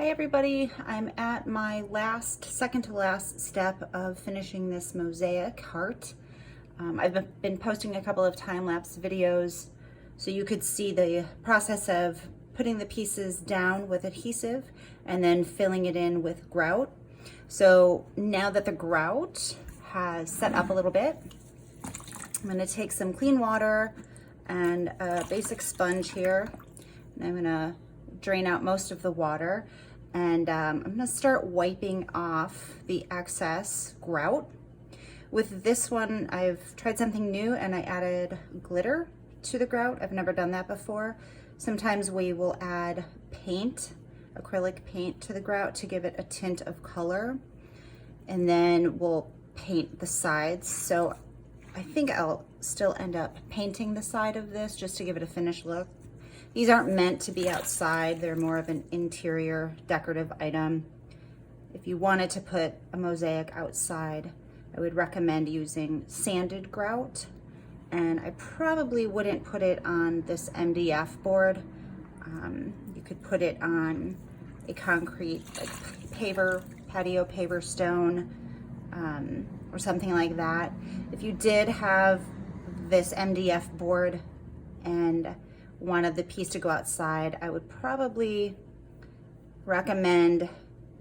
Hi everybody, I'm at my second to last step of finishing this mosaic heart. I've been posting a couple of time-lapse videos so you could see the process of putting the pieces down with adhesive and then filling it in with grout. So now that the grout has set up a little bit, I'm going to take some clean water and a basic sponge here, and I'm going to drain out most of the water, and I'm going to start wiping off the excess grout. With this one, I've tried something new and I added glitter to the grout. I've never done that before. Sometimes we will add paint, acrylic paint, to the grout to give it a tint of color, and then we'll paint the sides. So I think I'll still end up painting the side of this just to give it a finished look. These aren't meant to be outside. They're more of an interior decorative item. If you wanted to put a mosaic outside, I would recommend using sanded grout. And I probably wouldn't put it on this MDF board. You could put it on a concrete, like patio paver stone, or something like that. If you did have this MDF board and wanted the piece to go outside, I would probably recommend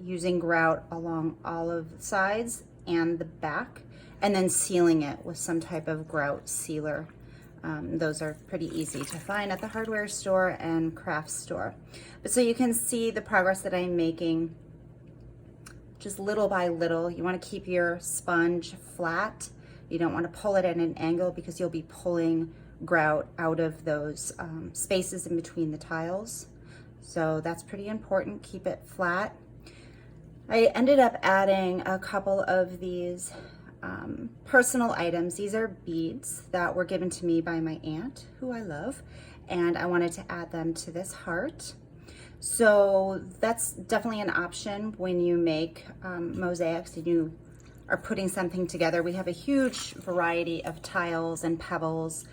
using grout along all of the sides and the back, and then sealing it with some type of grout sealer. Those are pretty easy to find at the hardware store and craft store. But so you can see the progress that I'm making just little by little. You want to keep your sponge flat. You don't want to pull it at an angle because you'll be pulling grout out of those spaces in between the tiles. So that's pretty important. Keep it flat. I ended up adding a couple of these personal items. These are beads that were given to me by my aunt, who I love, and I wanted to add them to this heart. So that's definitely an option when you make mosaics and you are putting something together. We have a huge variety of tiles and pebbles.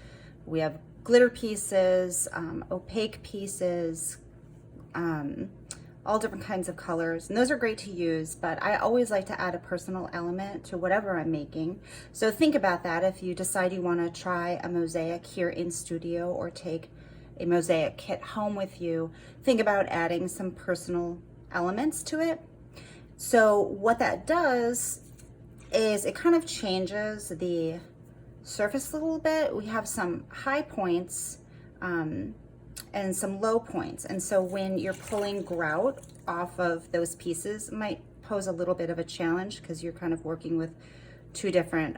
We have glitter pieces, opaque pieces, all different kinds of colors, and those are great to use, but I always like to add a personal element to whatever I'm making. So think about that if you decide you want to try a mosaic here in studio or take a mosaic kit home with you. Think about adding some personal elements to it. So what that does is it kind of changes the surface a little bit. We have some high points and some low points, and so when you're pulling grout off of those pieces, it might pose a little bit of a challenge because you're kind of working with two different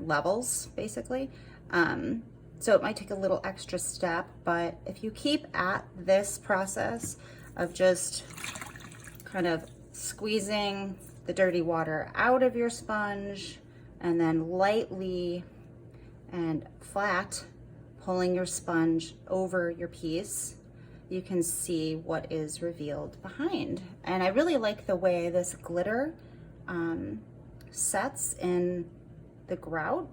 levels basically. So it might take a little extra step, but if you keep at this process of just kind of squeezing the dirty water out of your sponge and then lightly and flat pulling your sponge over your piece, you can see what is revealed behind. And I really like the way this glitter sets in the grout.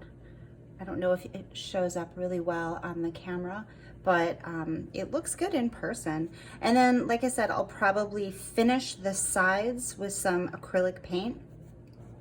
I don't know if it shows up really well on the camera, but it looks good in person. And then, like I said, I'll probably finish the sides with some acrylic paint.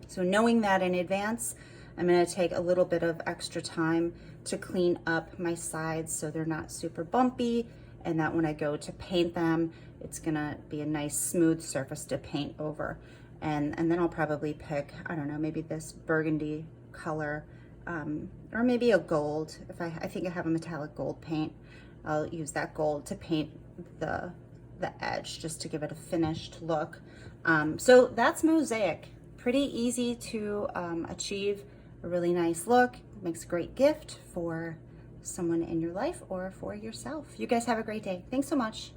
So knowing that in advance, I'm going to take a little bit of extra time to clean up my sides so they're not super bumpy, and that when I go to paint them, it's going to be a nice smooth surface to paint over. And then I'll probably pick, I don't know, maybe this burgundy color, or maybe a gold. If I think I have a metallic gold paint, I'll use that gold to paint the edge just to give it a finished look. So that's mosaic. Pretty easy to achieve a really nice look. Makes a great gift for someone in your life or for yourself. You guys have a great day. Thanks so much.